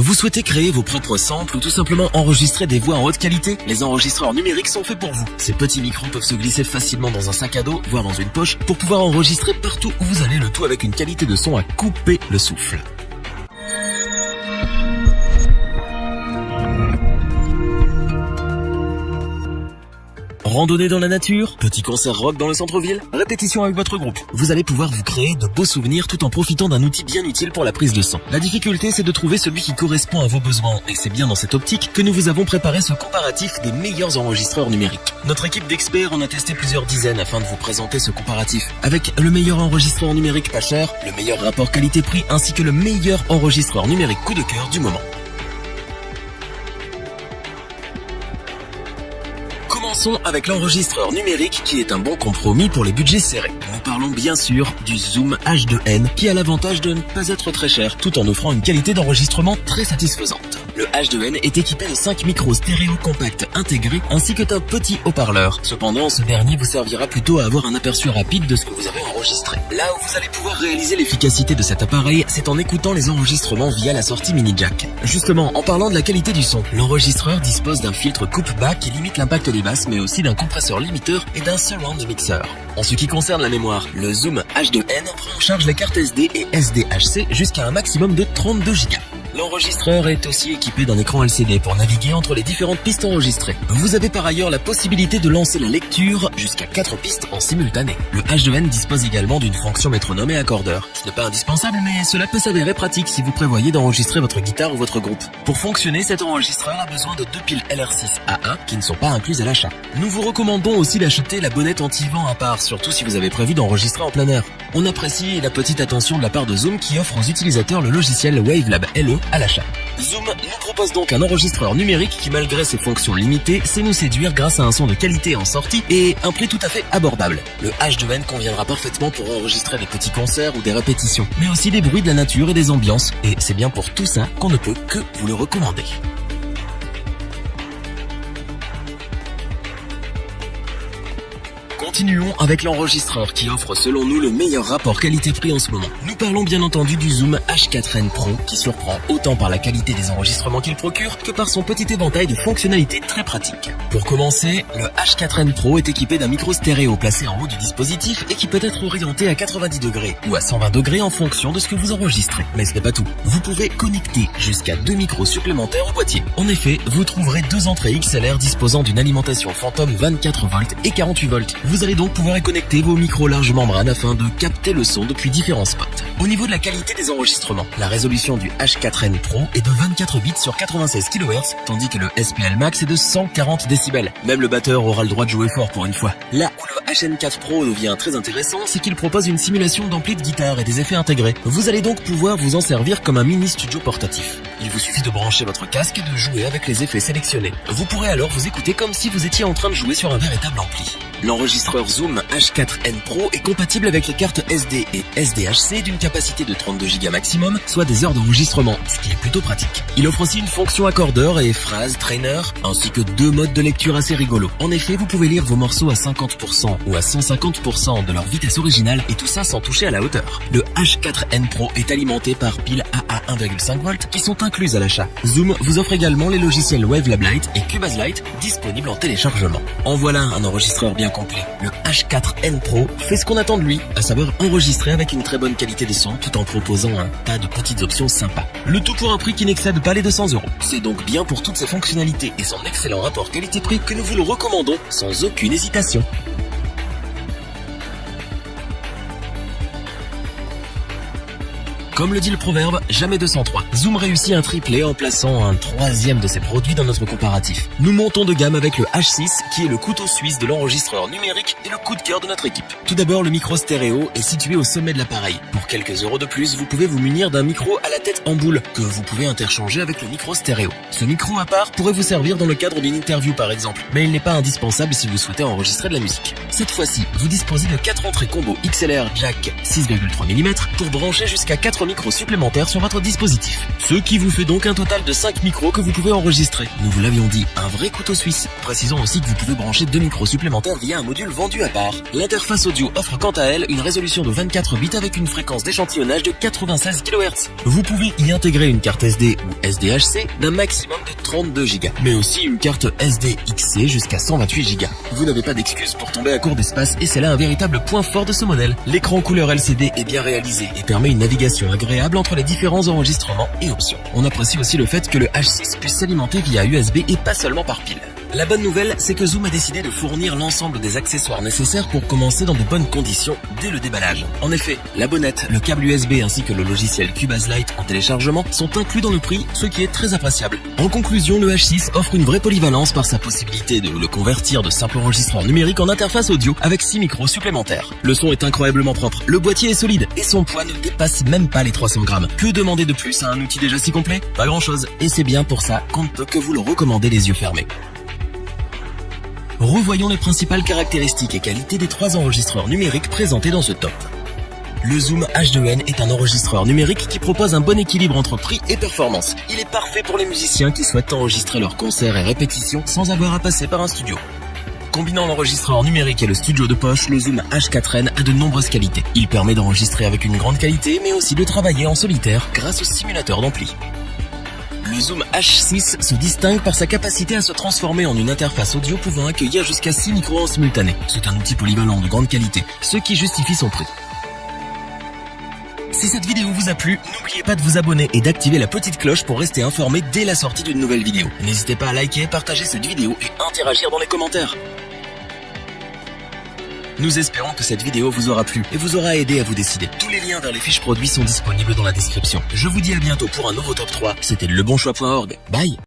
Vous souhaitez créer vos propres samples ou tout simplement enregistrer des voix en haute qualité? Les enregistreurs numériques sont faits pour vous. Ces petits micros peuvent se glisser facilement dans un sac à dos, voire dans une poche, pour pouvoir enregistrer partout où vous allez, le tout avec une qualité de son à couper le souffle. Randonnée dans la nature, petit concert rock dans le centre-ville, répétition avec votre groupe. Vous allez pouvoir vous créer de beaux souvenirs tout en profitant d'un outil bien utile pour la prise de son. La difficulté, c'est de trouver celui qui correspond à vos besoins. Et c'est bien dans cette optique que nous vous avons préparé ce comparatif des meilleurs enregistreurs numériques. Notre équipe d'experts en a testé plusieurs dizaines afin de vous présenter ce comparatif. Avec le meilleur enregistreur numérique pas cher, le meilleur rapport qualité-prix ainsi que le meilleur enregistreur numérique coup de cœur du moment. Commençons avec l'enregistreur numérique qui est un bon compromis pour les budgets serrés. Nous parlons bien sûr du Zoom H2N qui a l'avantage de ne pas être très cher tout en offrant une qualité d'enregistrement très satisfaisante. Le H2N est équipé de 5 micros stéréo compacts intégrés ainsi que d'un petit haut-parleur. Cependant, ce dernier vous servira plutôt à avoir un aperçu rapide de ce que vous avez enregistré. Là où vous allez pouvoir réaliser l'efficacité de cet appareil, c'est en écoutant les enregistrements via la sortie mini jack. Justement, en parlant de la qualité du son, l'enregistreur dispose d'un filtre coupe-bas qui limite l'impact des basses, mais aussi d'un compresseur limiteur et d'un surround mixer. En ce qui concerne la mémoire, le Zoom H2N prend en charge les cartes SD et SDHC jusqu'à un maximum de 32 Go. L'enregistreur est aussi équipé d'un écran LCD pour naviguer entre les différentes pistes enregistrées. Vous avez par ailleurs la possibilité de lancer la lecture jusqu'à 4 pistes en simultané. Le H2N dispose également d'une fonction métronome et accordeur. Ce n'est pas indispensable, mais cela peut s'avérer pratique si vous prévoyez d'enregistrer votre guitare ou votre groupe. Pour fonctionner, cet enregistreur a besoin de 2 piles LR6A1 qui ne sont pas incluses à l'achat. Nous vous recommandons aussi d'acheter la bonnette anti-vent à part, surtout si vous avez prévu d'enregistrer en plein air. On apprécie la petite attention de la part de Zoom qui offre aux utilisateurs le logiciel Wavelab LE à l'achat. Zoom nous propose donc un enregistreur numérique qui, malgré ses fonctions limitées, sait nous séduire grâce à un son de qualité en sortie et un prix tout à fait abordable. Le H2N conviendra parfaitement pour enregistrer des petits concerts ou des répétitions, mais aussi des bruits de la nature et des ambiances, et c'est bien pour tout ça qu'on ne peut que vous le recommander. Continuons avec l'enregistreur qui offre selon nous le meilleur rapport qualité-prix en ce moment. Nous parlons bien entendu du Zoom H4n Pro qui surprend autant par la qualité des enregistrements qu'il procure que par son petit éventail de fonctionnalités très pratiques. Pour commencer, le H4n Pro est équipé d'un micro stéréo placé en haut du dispositif et qui peut être orienté à 90 degrés ou à 120 degrés en fonction de ce que vous enregistrez. Mais ce n'est pas tout. Vous pouvez connecter jusqu'à 2 micros supplémentaires au boîtier. En effet, vous trouverez 2 entrées XLR disposant d'une alimentation Phantom 24 volts et 48 volts. Vous allez donc pouvoir y connecter vos micros large membrane afin de capter le son depuis différents spots. Au niveau de la qualité des enregistrements, la résolution du H4n Pro est de 24 bits sur 96 kHz, tandis que le SPL Max est de 140 décibels. Même le batteur aura le droit de jouer fort pour une fois. Là où le HN4 Pro devient très intéressant, c'est qu'il propose une simulation d'ampli de guitare et des effets intégrés. Vous allez donc pouvoir vous en servir comme un mini studio portatif. Il vous suffit de brancher votre casque et de jouer avec les effets sélectionnés. Vous pourrez alors vous écouter comme si vous étiez en train de jouer sur un véritable ampli. L'enregistreur Zoom H4n Pro est compatible avec les cartes SD et SDHC d'une capacité de 32 Go maximum, soit des heures d'enregistrement, ce qui est plutôt pratique. Il offre aussi une fonction accordeur et phrase trainer, ainsi que 2 modes de lecture assez rigolos. En effet, vous pouvez lire vos morceaux à 50% ou à 150% de leur vitesse originale, et tout ça sans toucher à la hauteur. Le H4n Pro est alimenté par piles AA 1,5 volts qui sont incluses à l'achat. Zoom vous offre également les logiciels Wavelab Lite et Cubase Lite disponibles en téléchargement. En voilà un enregistreur bien complet. Le H4n Pro fait ce qu'on attend de lui, à savoir enregistrer avec une très bonne qualité de son tout en proposant un tas de petites options sympas. Le tout pour un prix qui n'excède pas les 200 €. C'est donc bien pour toutes ses fonctionnalités et son excellent rapport qualité-prix que nous vous le recommandons sans aucune hésitation. Comme le dit le proverbe, jamais 203. Zoom réussit un triplé en plaçant un 3e de ses produits dans notre comparatif. Nous montons de gamme avec le H6 qui est le couteau suisse de l'enregistreur numérique et le coup de cœur de notre équipe. Tout d'abord, le micro stéréo est situé au sommet de l'appareil. Pour quelques euros de plus, vous pouvez vous munir d'un micro à la tête en boule que vous pouvez interchanger avec le micro stéréo. Ce micro à part pourrait vous servir dans le cadre d'une interview par exemple, mais il n'est pas indispensable si vous souhaitez enregistrer de la musique. Cette fois-ci, vous disposez de 4 entrées combo XLR jack 6,3 mm pour brancher jusqu'à 4 micros supplémentaires sur votre dispositif. Ce qui vous fait donc un total de 5 micros que vous pouvez enregistrer. Nous vous l'avions dit, un vrai couteau suisse. Précisons aussi que vous pouvez brancher 2 micros supplémentaires via un module vendu à part. L'interface audio offre quant à elle une résolution de 24 bits avec une fréquence d'échantillonnage de 96 kHz. Vous pouvez y intégrer une carte SD ou SDHC d'un maximum de 32 Go, mais aussi une carte SD XC jusqu'à 128 Go. Vous n'avez pas d'excuse pour tomber à court d'espace et c'est là un véritable point fort de ce modèle. L'écran couleur LCD est bien réalisé et permet une navigation agréable entre les différents enregistrements et options. On apprécie aussi le fait que le H6 puisse s'alimenter via USB et pas seulement par pile. La bonne nouvelle, c'est que Zoom a décidé de fournir l'ensemble des accessoires nécessaires pour commencer dans de bonnes conditions dès le déballage. En effet, la bonnette, le câble USB ainsi que le logiciel Cubase Lite en téléchargement sont inclus dans le prix, ce qui est très appréciable. En conclusion, le H6 offre une vraie polyvalence par sa possibilité de le convertir de simple enregistreur numérique en interface audio avec 6 micros supplémentaires. Le son est incroyablement propre, le boîtier est solide et son poids ne dépasse même pas les 300 grammes. Que demander de plus à un outil déjà si complet? Pas grand chose, et c'est bien pour ça qu'on ne peut que vous le recommander les yeux fermés. Revoyons les principales caractéristiques et qualités des 3 enregistreurs numériques présentés dans ce top. Le Zoom H2N est un enregistreur numérique qui propose un bon équilibre entre prix et performance. Il est parfait pour les musiciens qui souhaitent enregistrer leurs concerts et répétitions sans avoir à passer par un studio. Combinant l'enregistreur numérique et le studio de poche, le Zoom H4n a de nombreuses qualités. Il permet d'enregistrer avec une grande qualité, mais aussi de travailler en solitaire grâce au simulateur d'ampli. Le Zoom H6 se distingue par sa capacité à se transformer en une interface audio pouvant accueillir jusqu'à 6 micros en simultané. C'est un outil polyvalent de grande qualité, ce qui justifie son prix. Si cette vidéo vous a plu, n'oubliez pas de vous abonner et d'activer la petite cloche pour rester informé dès la sortie d'une nouvelle vidéo. N'hésitez pas à liker, partager cette vidéo et interagir dans les commentaires. Nous espérons que cette vidéo vous aura plu et vous aura aidé à vous décider. Tous les liens vers les fiches produits sont disponibles dans la description. Je vous dis à bientôt pour un nouveau top 3. C'était lebonchoix.org. Bye.